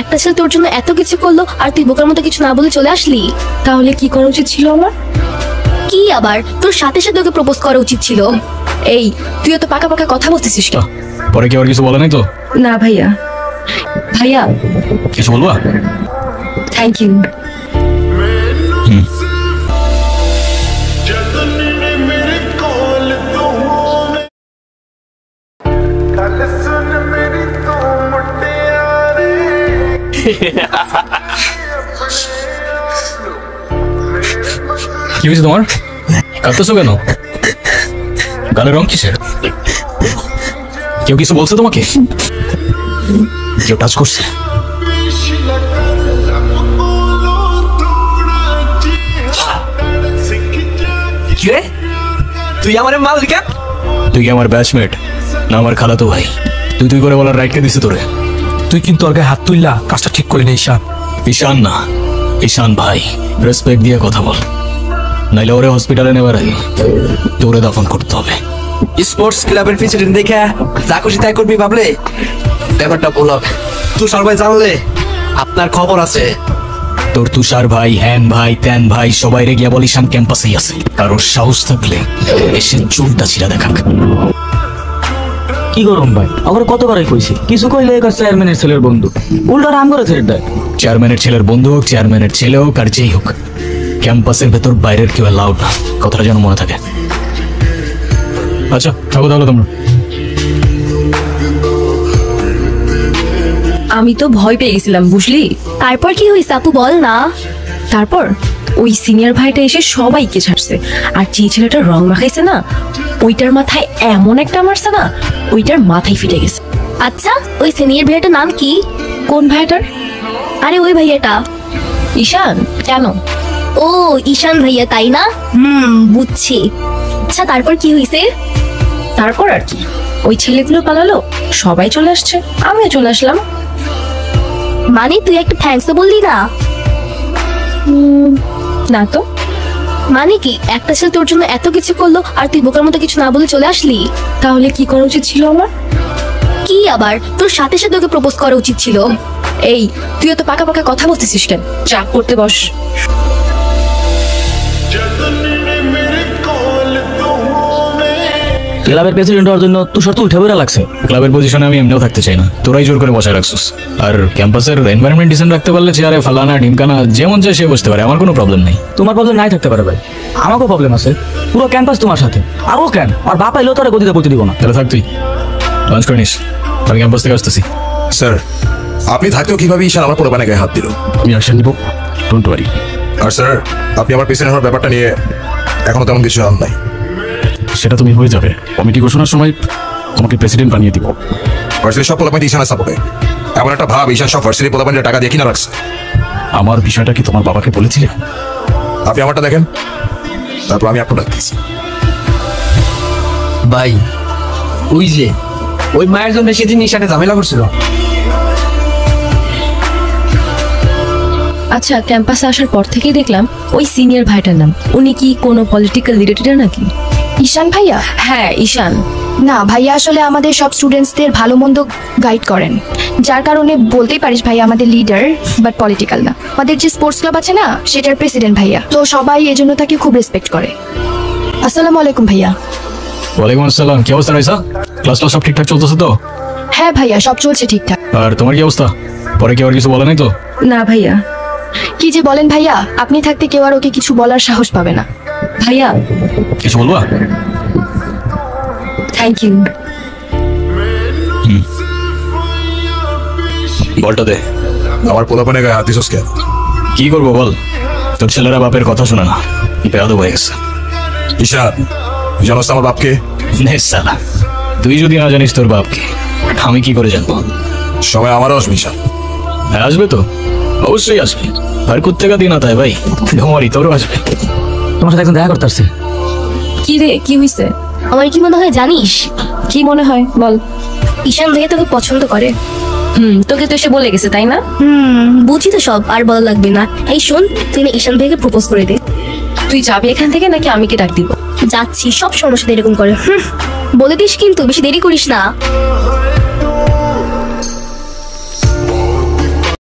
একটা ছেলে তোর জন্য এত কিছু করলো আর তুই বোকার মতো কিছু না বলে চলে আসলি। তাহলে কি করা উচিত ছিল আমার? কি আবার তোর সাথে সাথে ওকে প্রপোজ করা উচিত ছিল। এই তুই তো পাকা পাকা কথা বলতেছিস কেন? পরে কি আর কিছু বলে নাই তো? না ভাইয়া। ভাইয়া কিছু বলবা? Thank you. কি হয়েছে তোমার? কাঁদতেছো কেন? গালের রং কিসের? কেউ কিছু বলছে তোমাকে? কেউ টাচ করছে? তুই আমার মালিকা? তুই কি আমার ব্যাচমেট না আমার খালাতো ভাই? তুই তুই করে বলার রাইট কে দিছে তোরে? তুই কিন্তু ওর গায়ে হাত তুললা, কাজটা ঠিক করলি না ঈশান। ঈশান না, ঈশান ভাই। রেসপেক্ট দিয়ে কথা বল, নাইলে ওরে হসপিটালে নেবার আগে তোরে দাফন করতে হবে। স্পোর্টস ক্লাবের প্রেসিডেন্ট দেখে যা খুশি তাই করবি ভাবলে ব্যাপারটা ভুল হবে। তুষার ভাই জানলে আপনার খবর আছে। তোর তুষার ভাই, হ্যান ভাই, ত্যান ভাই সবাই রে গিয়া বল ঈশান ক্যাম্পাসেই আছে। কারোর সাহস থাকলে এসে চুলটা ছিঁড়া দেখাক। কি গরম ভাই, আবার কতবারই কইছি কিছু কইলে চেয়ারম্যানের ছেলের বন্ধু, উল্টা রাম করে ছেড়ে দেয়। চেয়ারম্যানের ছেলের বন্ধু হোক, চেয়ারম্যানের ছেলে হোক, আর যেই হোক, ক্যাম্পাসের ভেতর বাইরের কেউ অ্যালাউড না। কথাটা যেন মনে থাকে। আচ্ছা থাকো তাহলে তোমরা। আমি তো ভয় পেয়ে গেছিলাম বুঝলি। তারপর কি হয়েছে আপু বল না। তারপর ওই সিনিয়র ভাইটা এসে সবাইকে ছাড়ছে, আর যে ছেলেটা রং মাখাইছে না ওইটার মাথায় এমন একটা মারছে না, ওইটার মাথায় ফিটে গেছে। আচ্ছা ওই সিনিয়র ভাইয়াটার নাম কি? কোন ভাইটার? আরে ওই ভাইয়াটা। ঈশান। কেন? ও ঈশান ভাইয়া তাই না? বুঝছি। আচ্ছা তারপর কি হয়েছে? তারপর আর কি, ওই ছেলেগুলো পালালো, সবাই চলে আসছে, আমিও চলে আসলাম। মানে তুই একটা থ্যাঙ্কস তো বললি না? না তো। মানে কি একটা ছেলে তোর জন্য এত কিছু করলো আর তুই বোকার মতো কিছু না বলে চলে আসলি। তাহলে কি করা উচিত ছিল আমার? কি আবার তোর সাথে সাথে ওকে প্রপোজ করা উচিত ছিল। এই তুই তো পাকা পাকা কথা বলতেছিস কেন? চা করতে বস। ক্লাবের প্রেসিডেন্ট হওয়ার জন্য তুষার তো উঠে বেড়া লাগছে। ক্লাবের পজিশনে আমি এমনিও থাকতে চাই না, তোরাই জোর করে বসায় রাখছিস। আর ক্যাম্পাসের এনভায়রনমেন্ট ডিসেন্ট রাখতে পারলে চেয়ারে ফালানা ঢিমকানা যেমন চায় সে বসতে পারে, আমার কোনো প্রবলেম নেই। তোমার প্রবলেম নাই থাকতে পারে ভাই, আমাকেও প্রবলেম আছে। পুরো ক্যাম্পাস তোমার সাথে, আর ও কেন? আর বাপ এলেও তোরা গতিতে পড়তে দিব না। তাহলে থাক, তুই লাঞ্চ করে নিস, আমি ক্যাম্পাস থেকে আসতেছি। স্যার আপনি থাকতেও কিভাবে ঈশান আমার পোলাপানে গায়ে হাত দিল? আমি অ্যাকশন নিব, ডোন্ট ওয়ারি। আর স্যার আপনি আমার পেছনে হওয়ার ব্যাপারটা নিয়ে এখনো তেমন কিছু জান নাই। সেটা তুমি হয়ে যাবে, কমিটি ঘোষণার সময় তোমাকে প্রেসিডেন্ট বানিয়ে দিব। ভার্সিটির সব পোলাপানি ঈশানের সাপোর্টে। এমন একটা ভাব ঈশান সব ভার্সিটির পোলাপানির টাকা দিয়ে কিনা রাখছে। আমার বিষয়টা কি তোমার বাবাকে বলেছিলে? আপনি আমারটা দেখেন, তারপর আমি আপনার ডাকতেছি। ভাই ওই যে ওই মায়ের জন্য সেদিন ঈশানে ঝামেলা করছিল। আচ্ছা ক্যাম্পাসে আসার পর থেকেই দেখলাম ওই সিনিয়র ভাইটার নাম, উনি কি কোনো পলিটিক্যাল রিলেটেড নাকি? ঈশান ভাইয়া? হ্যাঁ ঈশান। না ভাইয়া, আসলে আমাদের সব স্টুডেন্টসদের ভালো মন্দ গাইড করেন, যার কারণে বলতেই পারিস ভাইয়া আমাদের লিডার, বাট পলিটিক্যাল না। আমাদের যে স্পোর্টস ক্লাব আছে না, সেটার প্রেসিডেন্ট ভাইয়া, তো সবাই এজন্য তাকে খুব রেসপেক্ট করে। আসসালামু আলাইকুম ভাইয়া। ওয়ালাইকুম আসসালাম। কি অবস্থা রাইসা? ক্লাস সব ঠিকঠাক চলতেছে তো? হ্যাঁ ভাইয়া, সব চলছে ঠিকঠাক। আর তোমার কি অবস্থা? পরে কি আর কিছু বলে নাই তো? না ভাইয়া। কি যে বলেন ভাইয়া, আপনি থাকতে কেউ আর ওকে কিছু বলার সাহস পাবে না। ভাইয়া কিছু বলবা? Thank you. বলটা দে। আমার পোলাপানে গায়ে হাত দিছস কেন? কি করবো বল, তোর ছেলেরা বাপের কথা শোনে না, বেয়াদব হয়ে গেছে। ঈশান তুই জানোস আমার বাপকে? নে সালা, তুই যদি না জানিস তোর বাপকে, আমি কি করে জানবো? সময় আমারও আসবে ঈশান। হ্যাঁ আসবে তো, অবশ্যই আসবে। আর কুত্তেকা দিন আতা ভাই, ধমারি তোরও আসবে। তোমার সাথে একজন দেখা করতে আসছে। কি রে, কি হয়েছে? আমার কি মনে হয় জানিস? কি মনে হয় বল। ঈশান ভাইয়া তোকে পছন্দ করে। তোকে তো এসে বলে গেছে তাই না? বুঝি তো সব, আর বলা লাগবে না। এই শোন, তুই না ঈশান ভাইকে প্রপোজ করে দে। তুই যাবি এখান থেকে নাকি আমি কি ডাক দিব? যাচ্ছি, সব সমস্যা এরকম করে। বলে দিস কিন্তু, বেশি দেরি করিস না।